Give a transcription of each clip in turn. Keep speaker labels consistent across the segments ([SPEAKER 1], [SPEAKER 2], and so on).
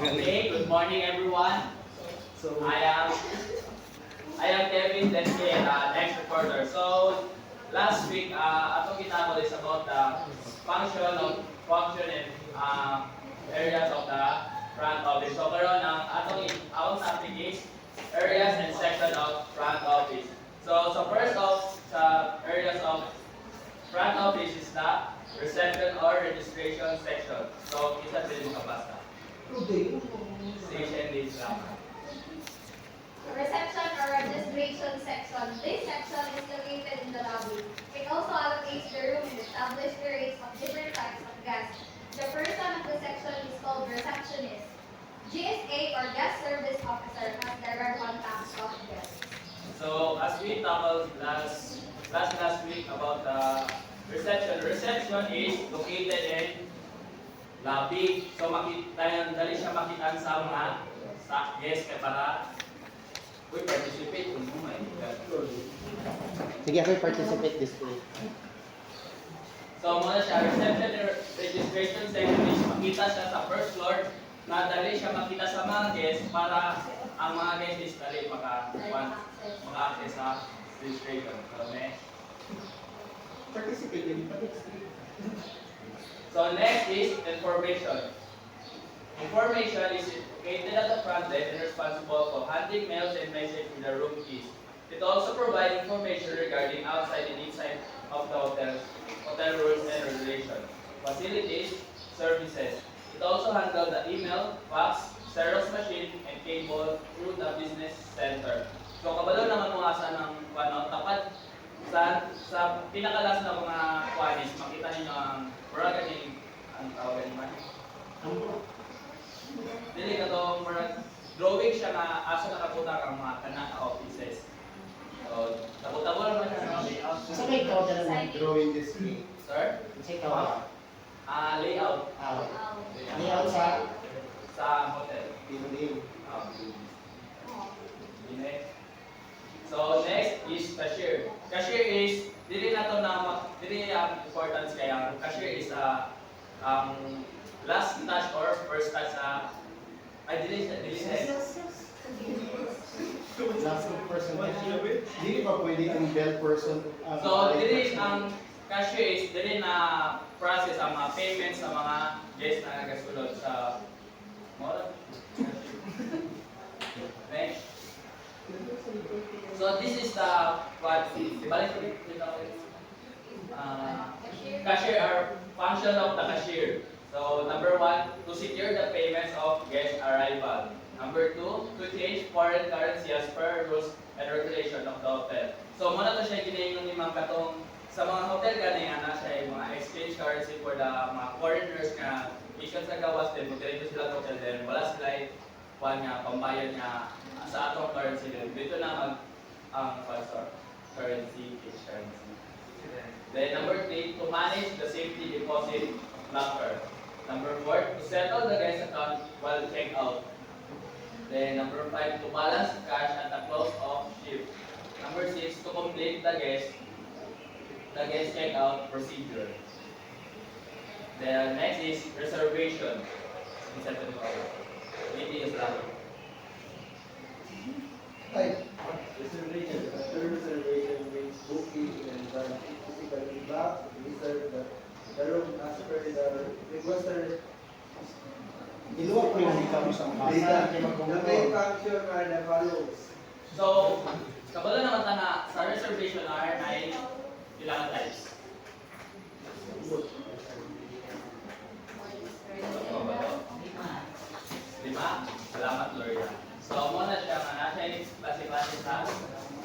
[SPEAKER 1] Okay, good morning everyone. I am I am Kevin Denke, next reporter. So last week, atong kita is about the function and areas of the front office. So karon ang topic is areas and section of front office. So first off sa areas of front office is the reception or registration section. So isa pwede makabasa. Station days lang.
[SPEAKER 2] Reception or registration section. This section is located in the lobby. It also allocates the room and establishes the rates of different types of guests. The person of the section is called receptionist. GSA or guest service officer has direct contact of guests.
[SPEAKER 1] So as we tackled last week about the reception is located in lobby. So dali siya makita sa mga guests kaya para participate kung may
[SPEAKER 3] Sige, ako participate this week.
[SPEAKER 1] So muna siya, reception and registration section is makita siya sa first floor na dali siya makita sa mga guests para ang mga guests is dali maka-access sa registration. So next.
[SPEAKER 3] Participate din.
[SPEAKER 1] So next is information. Information is located at the front desk and responsible for handling mails and messages with the room keys. It also provides information regarding outside and inside of the hotel rules and regulations, facilities, services. It also handles the email, fax, Xerox machine, and cable through the business center. So kabalo naman kung asa ng tapat sa pinakalas na mga kwanis, makita ninyo ang ganing ang tawagan man. Dili ka to drawing siya nga asa nakaputang ang mga kanang offices. So, tabo-tabo naman siya.
[SPEAKER 3] Sa may ikaw na lang drawing this week.
[SPEAKER 1] Sir?
[SPEAKER 3] Sa ikaw.
[SPEAKER 1] Layout.
[SPEAKER 3] Layout
[SPEAKER 1] Sa hotel.
[SPEAKER 3] building.
[SPEAKER 1] Next. So next is cashier. Cashier is dili nato na dili ang importance kaya cashier is last touch or first touch sa dili
[SPEAKER 3] Last person. Hindi pa pwede ang bell person.
[SPEAKER 1] So dili ang cashier is dili na process ang mga payments sa mga guests na nagasulod sa mall. Next. So this is the cashier or function of the cashier. So number 1, to secure the payments of guest arrival. Number 2, to change foreign currency as per rules and regulation of the hotel. So muna to siya ginayon ni mga katong sa mga hotel gani ana siya yung mga exchange currency for the mga foreigners nga isyon sa gawas din magdito sila sa hotel din wala sila nga pambayad nga sa atong currency din. Dito na ang currency is currency. Then number 3, to manage the safety deposit locker. Number 4, to settle the guest account while check out. Then number 5, to balance cash at the close of shift. Number 6, to complete the guest check out procedure. Then next is reservation.
[SPEAKER 4] Reservation. After reservation means booking in advance. Typically, back, reserve the room as per the requester.
[SPEAKER 3] Iluwag ko yung ikaw sa mga
[SPEAKER 4] The main function are the follows.
[SPEAKER 1] So, kabalo naman ta na sa reservation ay ilang types. Lima. Salamat, Lord. So, muna siya nga nasa yung klase-klase sa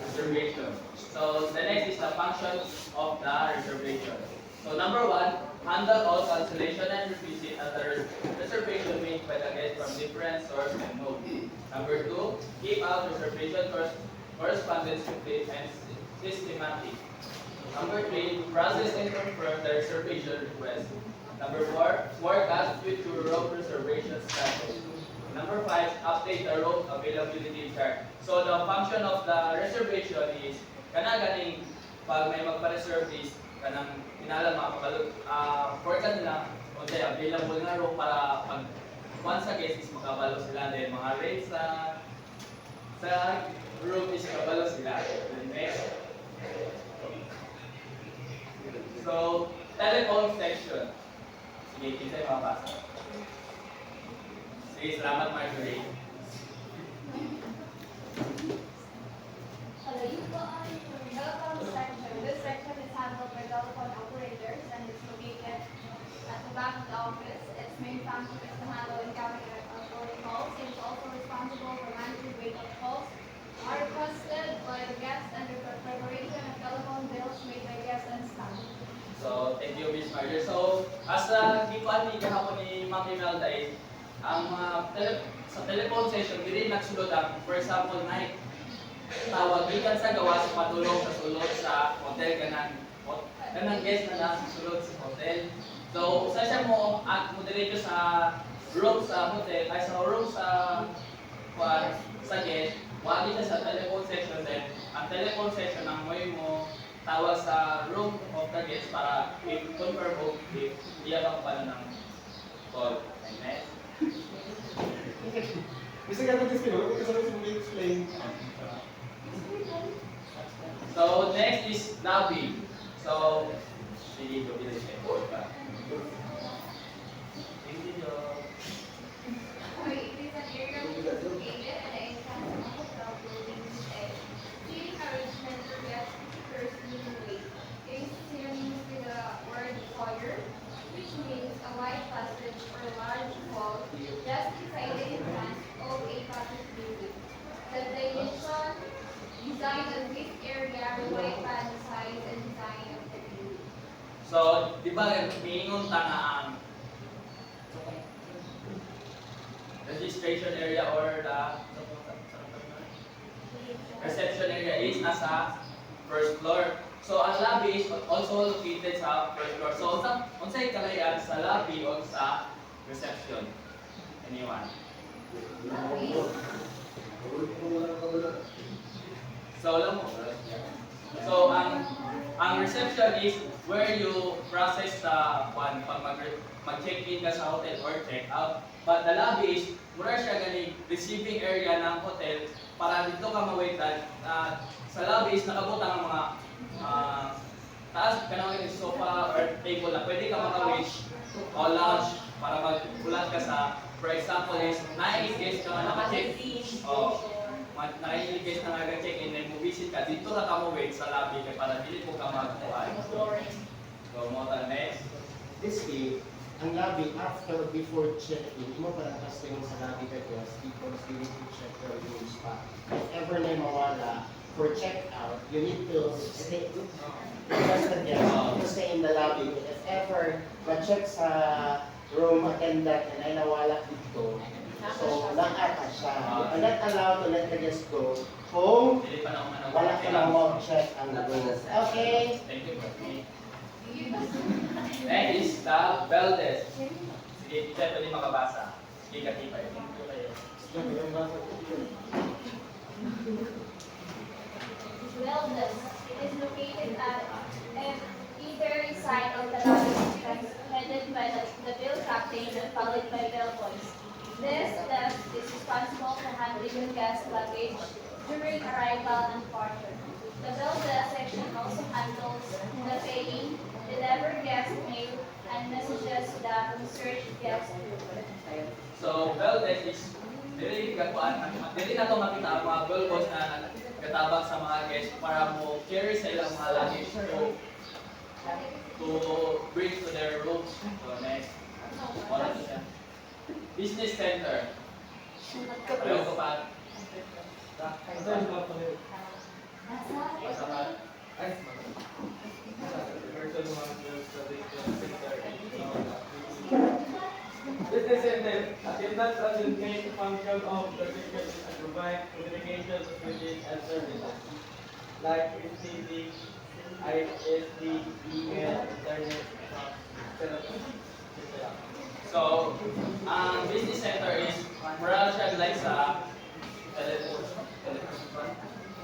[SPEAKER 1] reservation. So, the next is the function of the reservation. So, number 1, handle all cancellation and revisit at the reservation made by the guest from different source and mode. Number 2, keep out reservation correspondence complete and systematic. Number 3, process and confirm the reservation request. Number 4, forecast future room reservation status. Number 5, update the room availability chart. So the function of the reservation is ganing pag may magpa-reserve is kanang kinala makabalog forecast nila kung available nga room para pag once sa guest is makabalo sila din. Mga rates sa room is kabalo sila. Then next. So, telephone section. Sige, kita yung mapasa. Sige, salamat Marjorie.
[SPEAKER 2] Telephone section. This section is handled by telephone operators and is located at the back of the office. Its main function is to handle incoming and outgoing calls. It is also responsible for managing wake-up calls are requested by the guests and the preparation of telephone bills made by guests and staff.
[SPEAKER 1] So, thank you, Miss Marjorie. So, as gipan ni kahapon ni Ma'am Imelda ang sa telephone session, dili nagsulod ang, for example, night tawag gikan sa gawas patulong sa sulod sa hotel kanang guest na sulod sa hotel. So, sa siya mo at mo diretso sa room sa hotel ay sa room sa guest, wagi siya sa telephone session din. Ang telephone session ang mo tawag sa room of the guest para i-confirm mo if iya ba pala ng call. And next.
[SPEAKER 3] Bisa ka mag-explain, kasi sa explain.
[SPEAKER 1] So next is lobby. So sige, go bilis kayo.
[SPEAKER 2] It is an area which is located at the entrance of the hotel building with a seating arrangement for guests to first meeting way. It is synonymous with the word foyer, which means a wide passage or large hall just inside the entrance of a passage building. The dimension, design of this area rely upon the size and design of the building.
[SPEAKER 1] So, di ba, mingon ta nga ang registration area or the reception area is nasa first floor. So, ang lobby is also located sa first floor. So, unsay kalayan sa lobby o sa reception? Anyone? So, alam mo. So, ang reception is where you process the pag mag-check-in ka sa hotel or check-out. But the lobby is mura siya gani receiving area ng hotel para dito ka mawaitan. Sa lobby is nakabutang ang mga taas ka na yung sofa or table na pwede ka makawait o lounge para magulat ka sa, for example is nai-guest ka na naka-check-in. Naka-guest na naka-check-in then mo-visit ka, dito na ka mo-wait sa lobby kaya para dili mo ka magkuhan. So, mo ta next.
[SPEAKER 3] This way, ang lobby after before check-in, mo para kasing sa lobby ka guys because you need to check your rooms pa. If ever na mawala, for check-out, you need to stay just the guest to stay in the lobby. If ever ma-check sa room attendant na ay nawala dito, so nang-ata siya. You are not allowed to let the guest go kung
[SPEAKER 1] Dili pa na ako manawag.
[SPEAKER 3] wala ka lang mag-check ang room. Okay?
[SPEAKER 1] Thank you. Next is the bell desk. Sige, kita pwede makabasa. Sige, katipay.
[SPEAKER 2] Wellness. It is located at either side of the lobby entrance, headed by the bill captain and followed by bellboys. This desk is responsible for handling the guest luggage during arrival and departure. The bell desk section also handles the paying, deliver guest mail, and messages to the concerned guest group.
[SPEAKER 1] So, bell desk is dili na to makita ang mga bellboys na katabang sa mga guests para mo carry sa ilang mga luggage to bring to their rooms. So, next. Wala to siya. Business center. Ayaw ko pa. Basta pa.
[SPEAKER 5] Business center, attendance and main function of the business is to provide communications, messages, and services like STD, ISD, email, internet, etc.
[SPEAKER 1] So, ang business center is mura siya like sa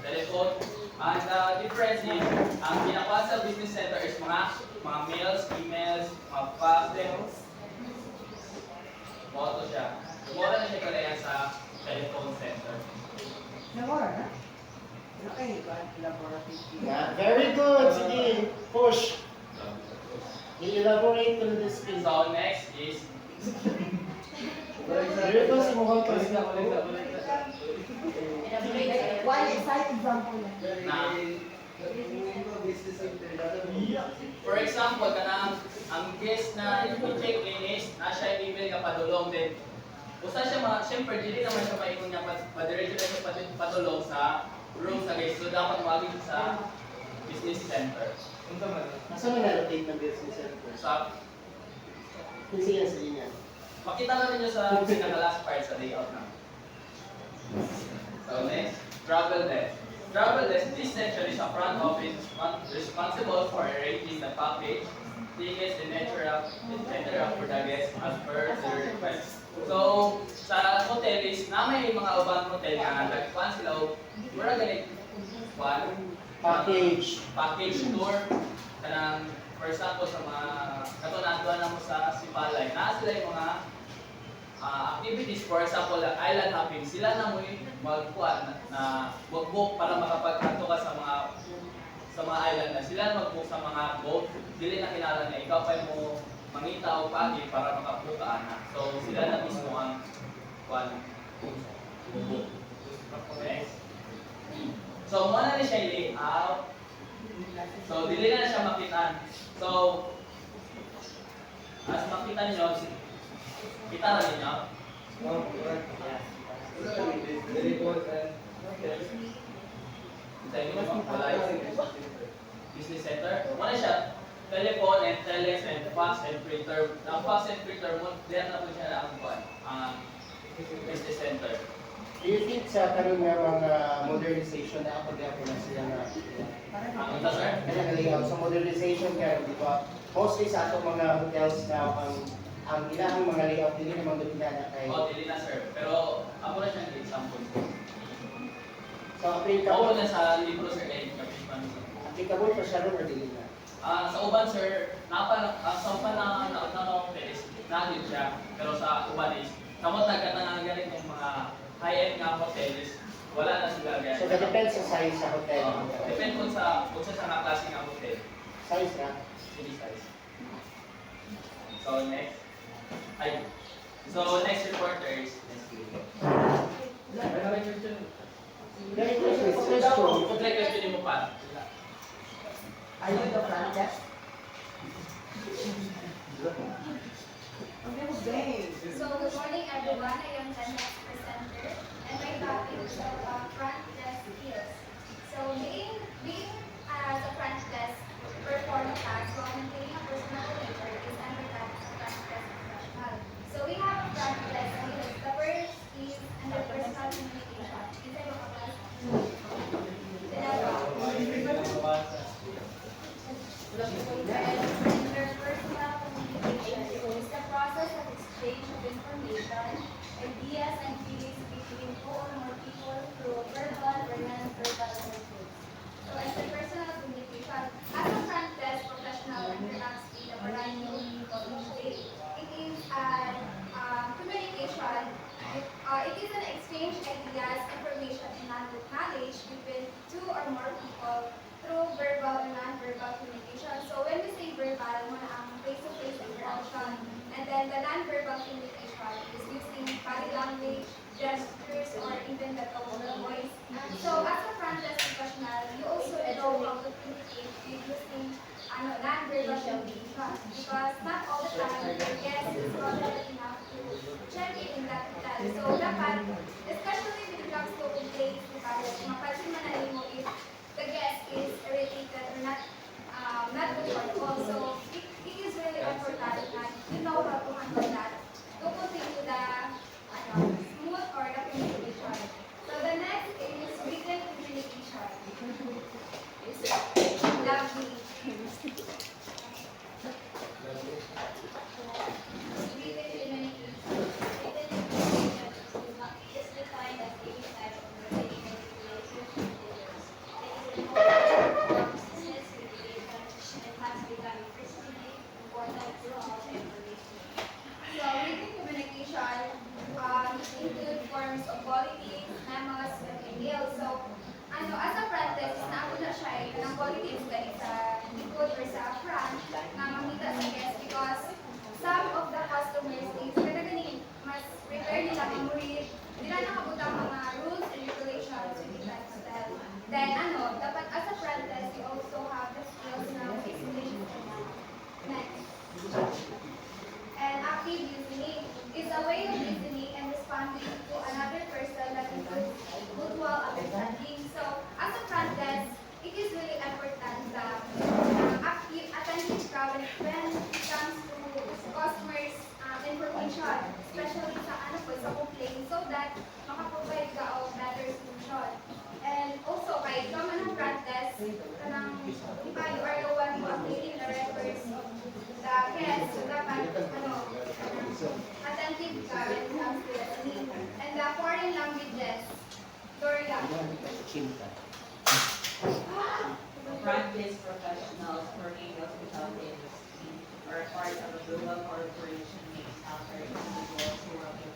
[SPEAKER 1] telephone. And the difference is, ang ginawa sa business center is mga mails, emails, mga fax, photo siya. mura na siya kalayan sa telephone center.
[SPEAKER 3] Yeah, very good. Sige, push. I-elaborate on this skill.
[SPEAKER 1] So next is
[SPEAKER 3] Very good si Mukhang
[SPEAKER 5] Balik na,
[SPEAKER 3] Pastor.
[SPEAKER 5] balik na, balik na.
[SPEAKER 6] One side example lang.
[SPEAKER 4] business center,
[SPEAKER 1] for example kanang ang guest na i-check in is na siya email nga padulong din. Usa siya syempre dili naman siya maingon nga padiretso na siya padulong sa room sa guest. So dapat mawagi siya sa business center.
[SPEAKER 5] Unsa man?
[SPEAKER 3] Asa man na-rotate ng business center?
[SPEAKER 1] Sa
[SPEAKER 3] Sige yan sa linya.
[SPEAKER 1] makita na ninyo sa pinaka-last part sa layout na. So next, travel desk. Travel desk, this section is a front office responsible for arranging the package, tickets, and etc. For the guests as per their request. So, sa hotel is, na may mga ubang hotel nga nagkuhan sila o mura ganit package tour kanang for example sa mga katunatuan na mo sa Sipalay na sila yung mga activities, for example, island hopping, sila na mo magkuhan na mag-book para makapagkanto ka sa mga island na sila na mag-book sa mga boat, dili na kinala na ikaw pa mo mangita o pagi para makabook ka na. So sila na mismo ang kuhan book. Next. So muna na siya layout. So dili na siya makitaan. So as makita niyo, kita na ninyo.
[SPEAKER 5] Oh, correct. Very good.
[SPEAKER 1] Sa inyo wala yung business center. Muna siya, telephone and telex and fax and printer. Ang fax and printer mo, diyan na po siya ang business center.
[SPEAKER 3] Do you think sa karon nga mga modernization na ako na sila na
[SPEAKER 1] Ang ito, sir?
[SPEAKER 3] kaya layout sa modernization karon, di ba? Mostly sa atong mga hotels na ang ilang mga layout dili naman dominada kay
[SPEAKER 1] O, dili na, sir. Pero ako na siyang example.
[SPEAKER 3] so
[SPEAKER 1] Ako
[SPEAKER 3] applicable
[SPEAKER 1] na sa libro, sir, kay Kapisman.
[SPEAKER 3] applicable pa siya ron or dili na.
[SPEAKER 1] Sa uban, sir, sa uban na hotel is natin siya. Pero sa uban is, kamot nagkatanang ganit yung mga high-end nga hotel is, wala na sila ganyan.
[SPEAKER 3] So depende sa size sa hotel.
[SPEAKER 1] Depende kung sa nga klase nga hotel.
[SPEAKER 3] Size na.
[SPEAKER 1] City size. So next. So next reporter is
[SPEAKER 5] May question.
[SPEAKER 3] Very question.
[SPEAKER 1] Kung try question mo pa.
[SPEAKER 6] Are you the front desk?
[SPEAKER 2] So, good morning everyone. I am the next presenter, and my topic is about front desk skills. So, being as a front desk performing task while maintaining a personal nature is under that of front desk professional. So, we have a front desk skills. The first is under personal communication. Is that what class? Under personal communication is the process of exchange of information, ideas, and feelings between two or more people through verbal or non-verbal methods. So, as a personal communication, as a front desk professional interacts with a variety of people each day. It is an communication. It is an exchange ideas, information, and knowledge between two or more people through verbal and non-verbal communication. So when we say verbal, muna ang face-to-face interaction. And then the non-verbal communication is using body language, gestures, or even the tone of voice. So as a front desk professional, you also know how to communicate using non-verbal communication. Because not all the time, your guest is confident enough to check in that hotel. So dapat, especially when it comes to complaints, mapansin man na mo if the guest is irritated or not comfortable. So it is really important that you know how to handle that to continue the smooth or the communication. So the next is written communication. Lovely. Written communication. Written communication is defined as any type of relational relationship. So, written communication, terms of politics, memos, and emails. So, as a apprentice, naako na siya ng politics dahil sa likod or sa front na makita sa guest because some of the customers is kada gani mas prepare nila mag-read, di na nakabutang mga rules and regulations with the lifestyle. Then dapat as a apprentice, you also have the skills na explain. Next. And active listening is a way of listening and responding to another person that includes mutual understanding. So, as a front desk, it is really important that active, attentive ka when it comes to customers' information, especially sa complaint, so that makaprovide ka of better solution. And also, kahit ka man ang front desk, kanang you are the one who updating the records of the guests, so dapat, attentive ka when it comes to listening. And the foreign languages, Doria.
[SPEAKER 7] Practice professionals working in the hospitality industry are a part of a global corporation named after individuals who work in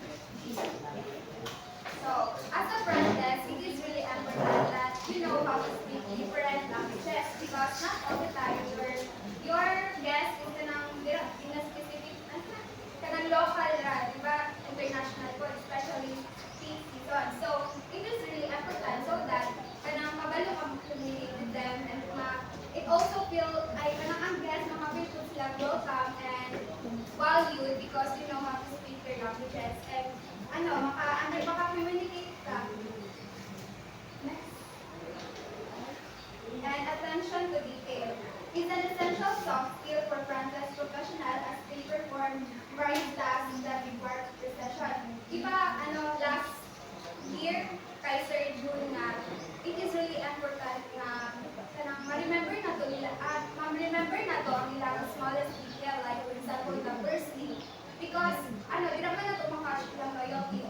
[SPEAKER 2] So, as a front desk, it is really important that you know how to speak different languages because not all the time your guest is in a specific, kanang local ra, di ba? International po, especially peak season. So, it is really important so that kanang mabalo ka communicate with them and it also feel kanang ang guest makapil po sila welcome and valued because you know how to speak their languages and maka-communicate ka. Next. And attention to detail is an essential soft skill for front desk professional as they perform various tasks that require precision. Diba, last year, kay Sir June nga, it is really important na ma-remember na to nila, ma-remember na to ang nilang smallest detail, like for example, the first name. Because, di naman na ito makasya lang loyalty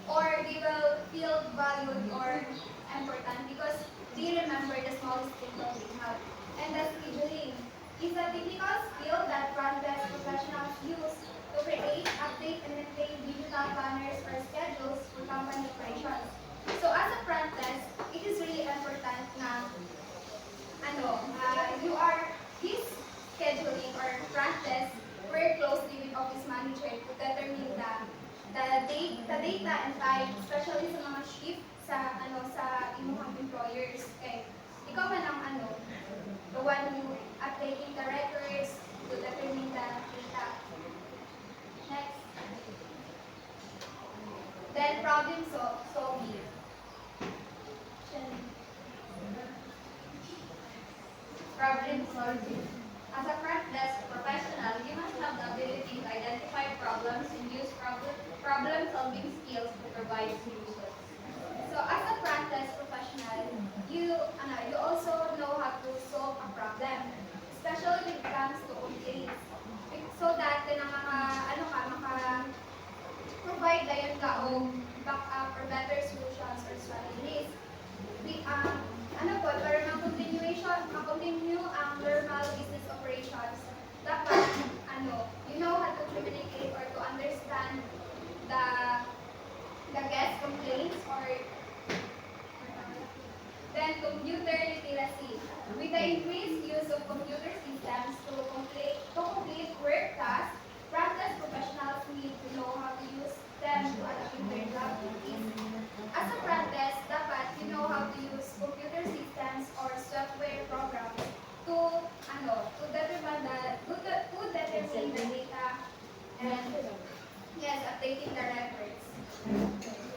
[SPEAKER 2] or they will feel valued or important because they remember the smallest thing that they have. And the scheduling is a technical skill that front desk professionals use to create, update, and maintain digital planners or schedules for company operations. So as a front desk, it is really important na you are his scheduling or front desk work closely with office manager to determine the data and time, especially sa mga shift sa imuhang employers. Okay. Ikaw man ang the one who updating the records to determine the data. Next. Then problem solving. Problem solving. As a front desk professional, you must have the ability to identify problems and use problem-solving skills to provide solutions. So, as a front desk professional, you also know how to solve a problem, especially when it comes to complaints, so that maka-provide dayon ka og backup or better solutions or strategies. Para ma-continue ang normal business operations, dapat, you know how to communicate or to understand the guest complaints or then computer literacy. With the increased use of computer systems to complete work tasks, front desk professionals need to know how to use them to achieve their job duties. As a front desk, dapat you know how to use computer systems or software programs to determine the data and updating the records.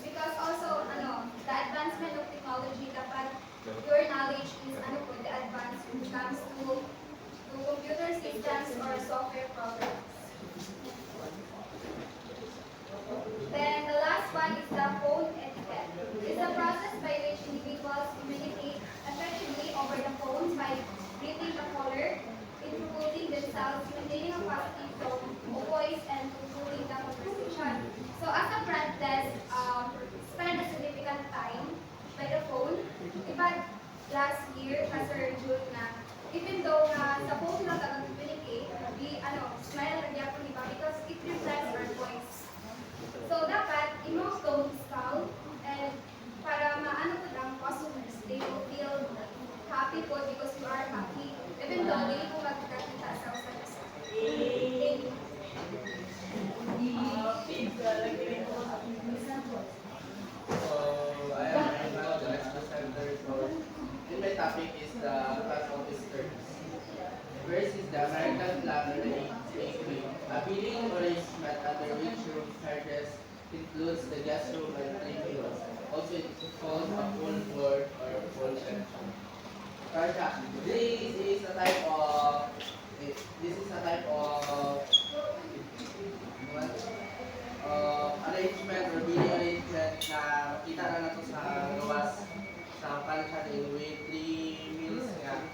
[SPEAKER 2] Because also the advancement of technology, dapat your knowledge is the advanced when it comes to computer systems or software programs. Then the last one is the
[SPEAKER 5] includes the guest room and three meals. Also, it's called a full board or full section. Karja, this is a type of what? Arrangement or video arrangement na makita na nato sa gawas sa pansanin with 3 meals nga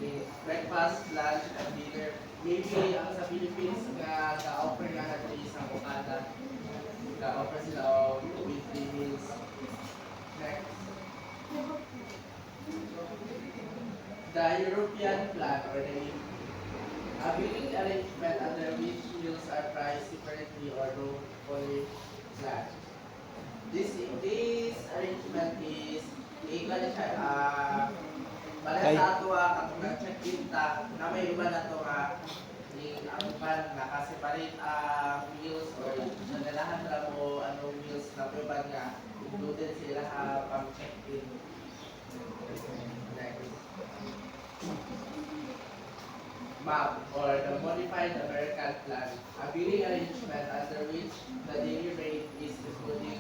[SPEAKER 5] with breakfast, lunch, and dinner. Maybe ang sa Philippines nga ga-offer nga natin isang bukada. Ga-offer sila with 3 meals. Next. The European plan or the a billing arrangement under which meals are priced separately or no fully planned. This arrangement is equal siya para sa ato katong check-in ta na may iba na to ni ang ban naka-separate meals or nagalahan ra mo anong meals na iba nga included sila pang check-in. Next. MAP or the Modified American Plan, a billing arrangement under which the daily rate is including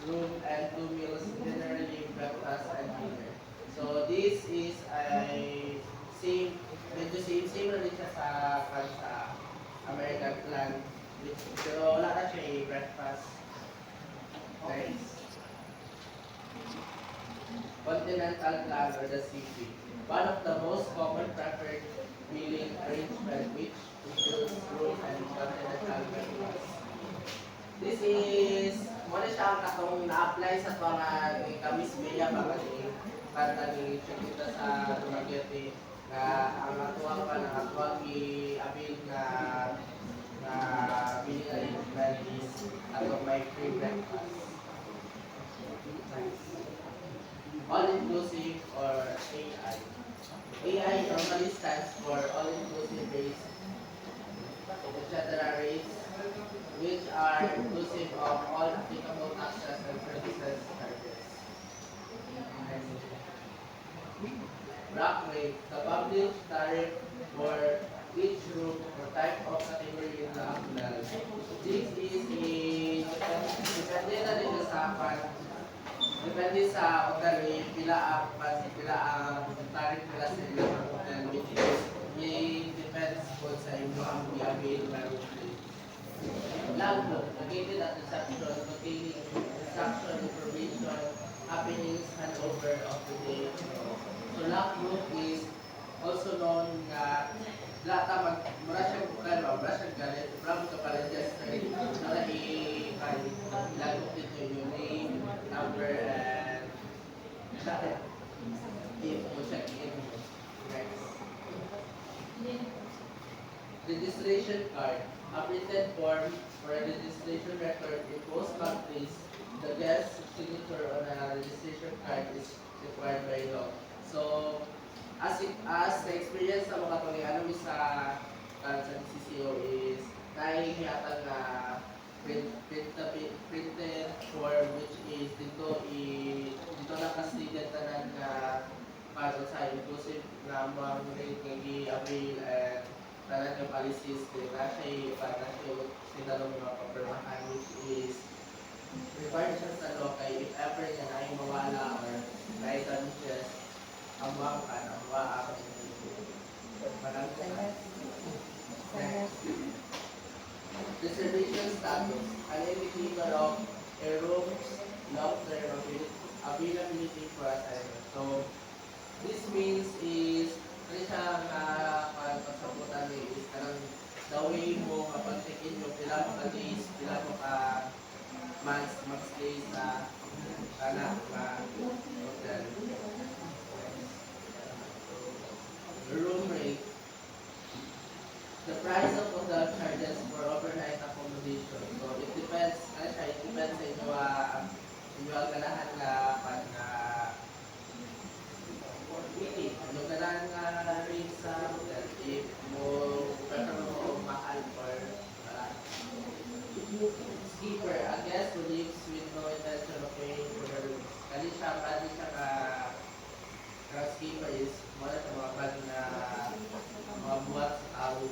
[SPEAKER 5] room and 2 meals, generally breakfast and dinner. So this is a same na rin siya sa American Plan, pero wala na siya breakfast. Nice. Continental Plan or the CP. One of the most common preferred billing arrangement which includes room and continental breakfast. This is muna siya ang katong na-apply sa mga kamis meya mga ni kanta ni Chiquita sa Dumaguete na ang atuang pa ng atuang i-abil na billing arrangement is atong may free breakfast. All-inclusive or AI. AI normally stands for all-inclusive rates, etc. rates, which are inclusive of all applicable taxes and services charges. Rack rate, the published tariff for each room or type of category in the ACLAL. This is depende na rin sa depende sa hotel pila ang tarif nila sa ilang hotel which is depends po sa inyo ang i-avail na room rate. Logbook, located at the section containing instruction, information, happenings, handover of the day. So logbook is also known nga lata mura siyang bukan mura siyang galit from ka pala just na logbook dito yung name, number, and if mo check in. Next. Registration card. A printed form for a registration record in most countries, the guest's signature on a registration card is required by law. So, as the experience sa mga tuloy sa CCO is nahihiyatan na printed form which is dito nakastudent tanan na para sa inclusive na mga rate nga i-avail and tanan yung policies na siya para siya sinalong mga papirmahan which is required siya sa law kay if ever niya na ay mawala or na-damages ang mga reservation status, an indicator of a room's long-term availability for assignment. So, this means is, ano siya pasabutan is, kanang the way mo kapag check-in mo, pila mo ka days, pila mo ka months, mag-stay sa hotel. Room rate. The price of hotel charges for overnight accommodation. So it depends, it depends sa inyo ang ganahan nga pag yung ganahan nga rate sa hotel. If mo prefer mo mahal or skipper, a guest who lives with no intention of paying for the room. Kali siya ka skipper is mga sa mga bag na mga buhat sa tao.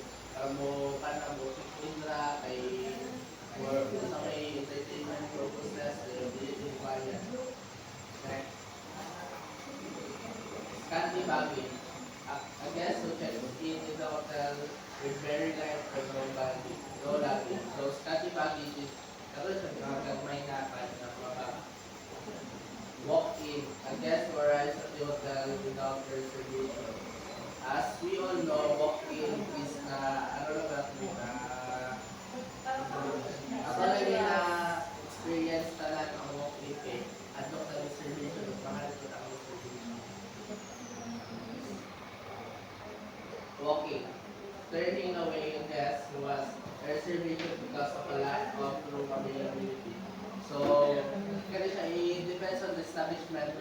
[SPEAKER 5] Mo kana mo indra kay or sa may entertainment
[SPEAKER 8] study baggage. A guest who checks in the hotel with very light personal baggage, no luggage. So study baggage is katulad sa mga gagmay na mga walk-in. A guest who arrives at the hotel without reservation. As we all know, walk-in is na ano lang natin na ako lagi na experience talaga ang walk-in eh. Adto ka reservation, mahal ko na ang reservation. Walking. Turning away a guest who was a reservation because of a lack of room availability. So, kaya siya, it depends on the establishment,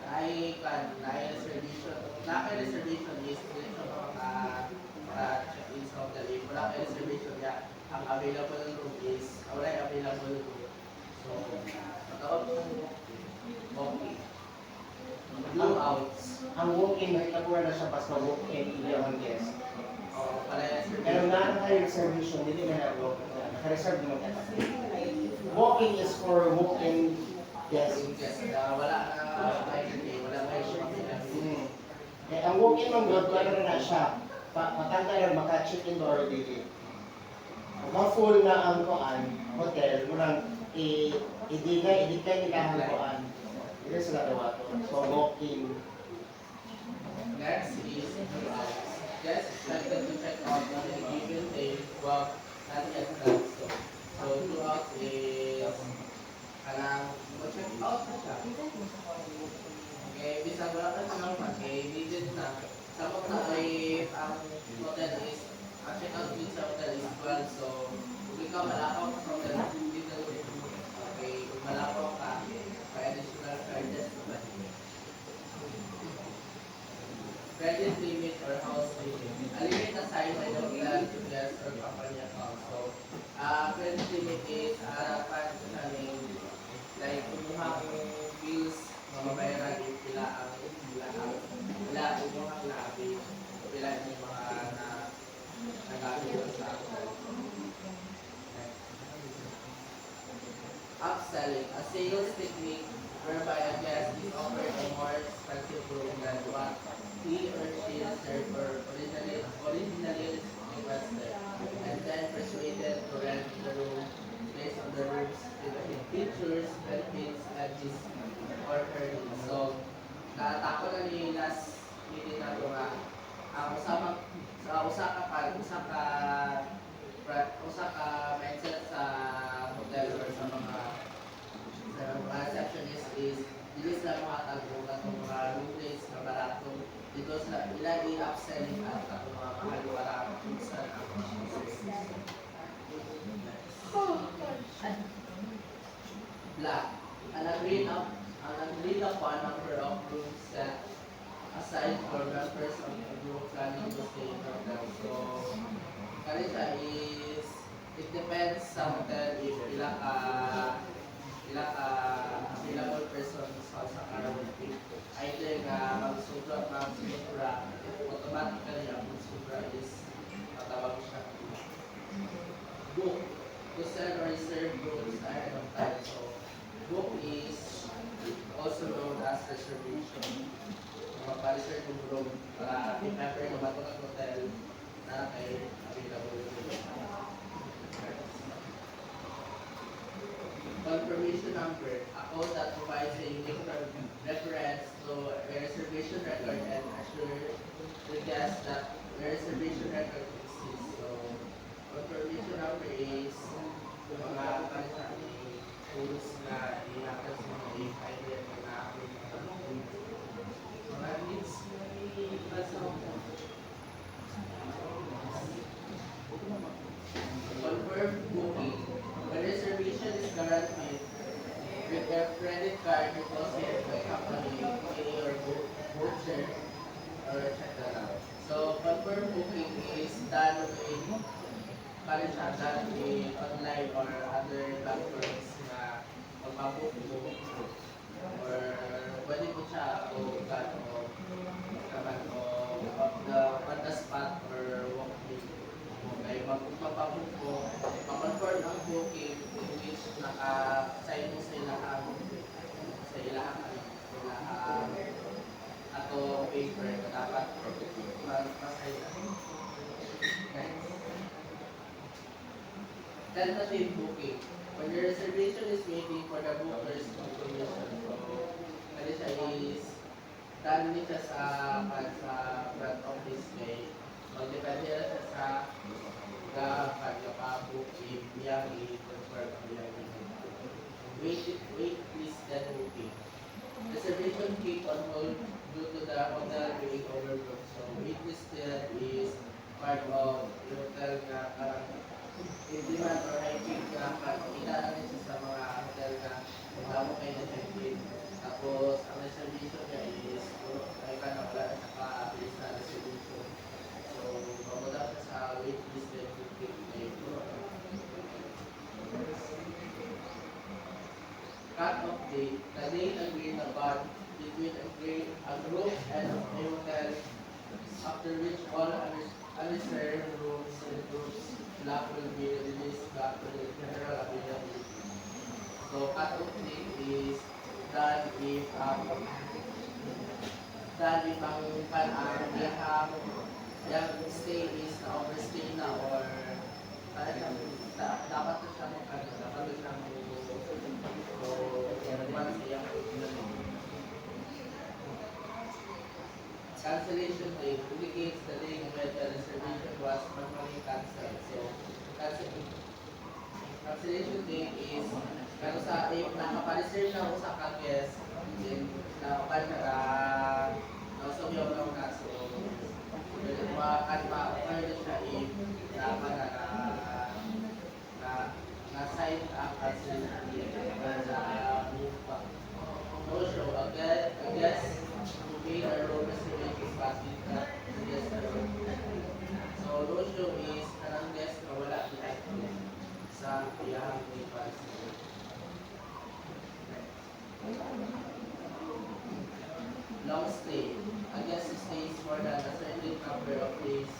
[SPEAKER 8] ay reservation. Naka-reservation is dito sa mga check-in sa hotel. Wala ka reservation niya. Ang available room is, wala yung available room. So, matawag ng walking. Blowouts.
[SPEAKER 3] Ang walk-in, nagkakuha na siya basta walk-in, iyang guest.
[SPEAKER 8] O, pala yung
[SPEAKER 3] Pero na naka-reservation, hindi na walk-in. Naka-reserve mo ka. Walk-in is for walk-in guests.
[SPEAKER 8] Yes, wala na wala kayo available.
[SPEAKER 3] Eh, ang walk-in ng God, wala na siya. Patangka lang maka-check-in to or dili. Ma-full na ang kuan, hotel, murang i-deny nila ang kuan. Hindi sila dawato. So, walk-in.
[SPEAKER 8] Next is guests expected to check out on a given day, but not yet done so. So, throughout is kanang mag-check out na siya. Okay, bisag wala ka silang okay, needed na. Sa mga ay ang hotel is, ang check out din sa hotel is 12, so kung ikaw malakaw ka sa hotel, dito okay, kung malakaw ka, may additional charges naman. Credit limit or house limit. A limit assigned by the hotel to guests or company account. So, credit limit is harapan ko sa like kumuha kong bills, mamabayaran yung pila ang kumuha labi, pila yung mga nag-aabot sa hotel. Upselling, a sales technique whereby a guest is offered a more expensive room than what he or she reserved or originally requested, and then persuaded to rent the room based on the room's features, benefits, and his or her needs. So, natako na ni last meeting na ito nga, ang usa ka mindset sa hotel or sa mga receptionist is dili sila makatagong katong mga room rates na barato dito sa ila i-upselling at katong mga mahal para sa black. An agreed upon number of rooms set aside for members of the group planning to stay in hotel. So, kanita is, it depends sa hotel if ila ka available persons sa karaoke. Either nga magsubra, automatically ang magsubra is matawag siya. Book. To sell or reserve rooms ahead of time. So, book is also known as reservation. Magpa-reserve yung room para if ever lumato ng hotel na kay available. Confirmation number, a code that provides a unique reference to a reservation record and assure the guest that the reservation record exists. So, confirmation number is yung mga codes na i-hackers mo na i-hide na mga needs confirm booking. The reservation is guaranteed with their credit card deposit by company, pay or voucher or check that out. So confirm booking is done with online or other platforms na magpabook mo or pwede mo siya o on the spot or walk-in. Okay, magpapabook mo, makonfirm ang booking in which naka-sign mo sa ilahang ato Tentative booking. When the reservation is waiting for the booker's confirmation. So, ano siya is, done niya sa front office kay magdepende na siya sa pag-book if niya i-confirm niya. Wait list then booking. Reservation keep on hold due to the hotel being overbooked. So, wait list is part of the hotel na parang in demand or high peak na pag-ina siya sa mga hotel na bago kayo na check-in. Tapos, ang reservation niya is ay ka na wala sa ka-place na reservation. So, pamunta siya sa waitlist na booking cut-off date, the date agreed upon between a group and a hotel, after which all unreserved rooms and groups block will be released back to the general availability. So, cut-off date is done if ang yung stay is na overstay na or dapat na siya dapat na siya cancellation date indicates the day when the reservation was normally cancelled. So, cancellation date is kung sa if nakapareserve na ako sa ka-guest, then nakapan na so yung na so ma-offer na siya if na-sign ang cancellation date no show a guest who made a room reservation passing that guest room. So no show is kanang guest na wala sa iyang pass. Long stay. A guest stays more than a certain number of days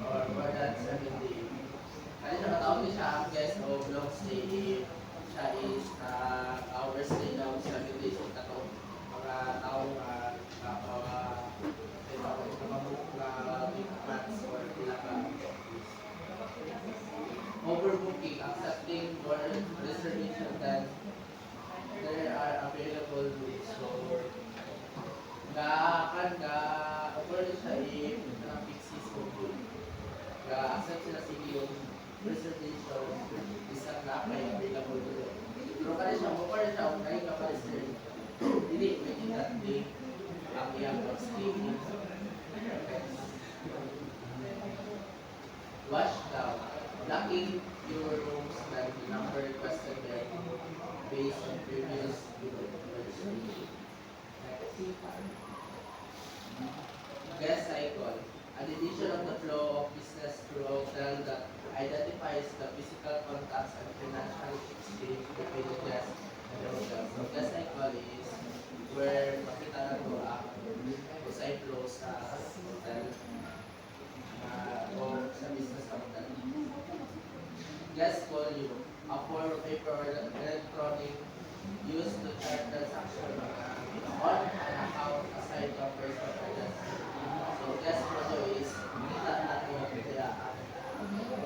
[SPEAKER 8] or more than 7 days. Kaya siya matawag niya siya ang guest of long stay if siya is overstay na 7 days o tato. Mga taong big plans or pinaka overbooking, accepting more reservation than there are available rooms. So, offer siya if fixes booking. Accept sila yung reservation isang may available room. Pero kaya siya, offer siya kung kayo ka pa-reserve. Hindi, within that day, ang iyang stay. Wash down. Blocking your rooms like the number requested there based on previous registration. Guest cycle. An edition of the flow of business through a hotel that identifies the physical contacts and financial exchange between the guest and the hotel. So guest cycle is where makita na ito ang usay flow sa hotel o sa business hotel. Guest volume, a form of paper or electronic used to chart transaction on an account aside from personal finance. So guest volume is kita na ito kaya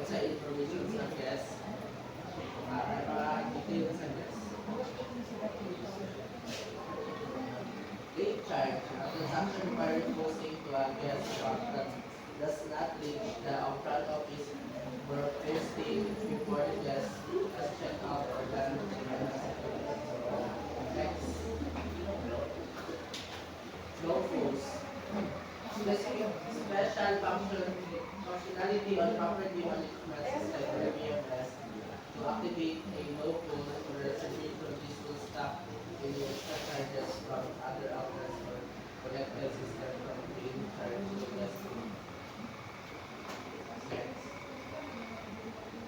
[SPEAKER 8] sa information sa guest, details sa guest. Late charge, a transaction requiring posting to a guest account that does not link the upfront office for posting before the guest has checked out or done. Next. Slow pose. Special functionality on property management system or BMS to activate a low pose for reservation. This will stop any extra charges from other outlets or connected system from being charged to guest.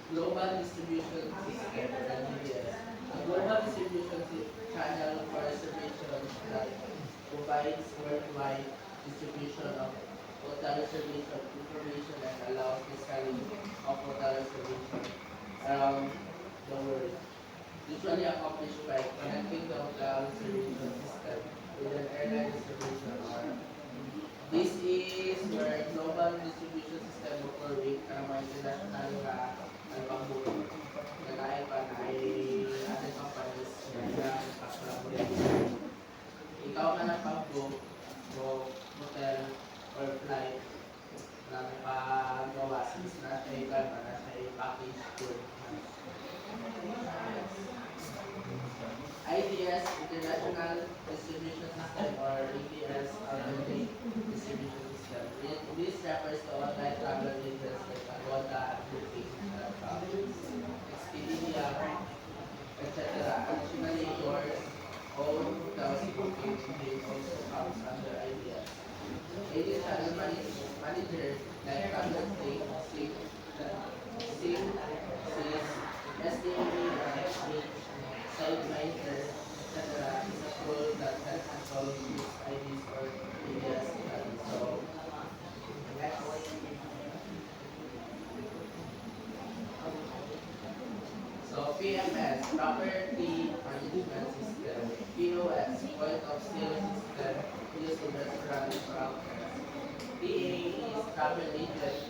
[SPEAKER 8] Global distribution system or GDS. A global distribution channel for reservations that provides worldwide distribution of hotel reservation information and allows the scaling of hotel reservation around the world. Usually accomplished by connecting the hotel reservation system with an airline reservation or this is where global distribution system operate para mga international na pagbuo. to go hotel or flight na may pagawa since nasa iba pa nasa package tour. IDS, International Distribution System, or ADS, Alternate Distribution System. This refers to online travel agents like Agoda, Booking, Expedia, etc. Additionally, your own hotel booking also comes under IDS. ADS channel manager like Travel Sync, SDA, SideMinder, etc. is a tool that can control use IDs or ADS. So, next. So, PMS, Property Management System. POS, Point of Sale System, used in restaurants or outlets. PA is Travel Agent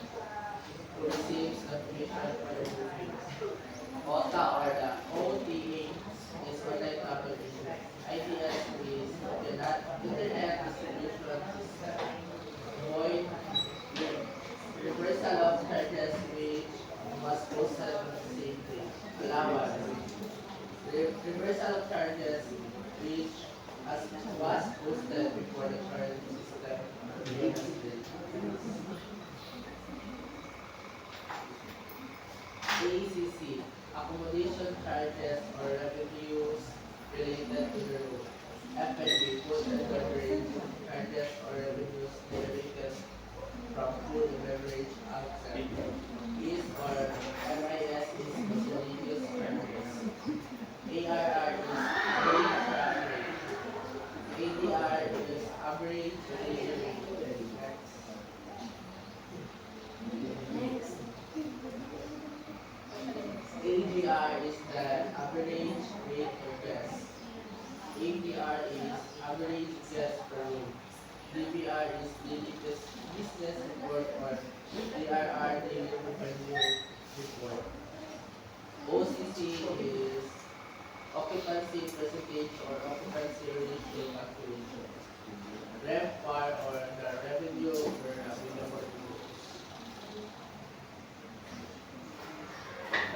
[SPEAKER 8] who receives information for the bookings. OTA or the OTA is online travel agent. IDS is Internet Distribution System. VoIP, reversal of charges which was posted on the same day. Allowance, reversal of charges which was posted before the current system existed. ACC, accommodation charges or revenues related to the room. F&B, food and beverage charges or revenues generated from food and beverage outside. IS or MIS is miscellaneous charges. ARR is daily traffic rate. ADR is average daily rate. ADR is the average rate per guest. ADR is average guest per room. DBR is daily business report or DRR daily revenue report. OCC is occupancy percentage or occupancy ratio calculation. RevPAR or the revenue per available room.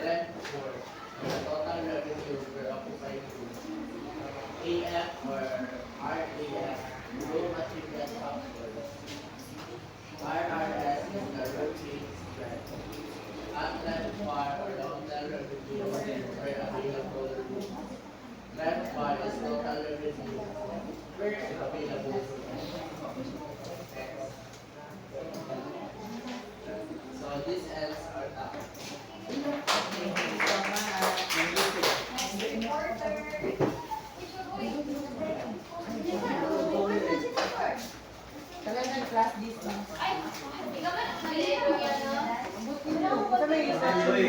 [SPEAKER 8] Rent for the total revenue per occupied room. AF or RAF, room achievement factors. RRS is the room rate spread. RevPAR or the hotel revenue per available room. RevPAR is total revenue per available room. So this ends our topic. Thank you so much.
[SPEAKER 2] Next reporter.
[SPEAKER 6] Talagang class this one.
[SPEAKER 2] Ay, ikaw ba? Mali, Juliana.
[SPEAKER 6] Sabi,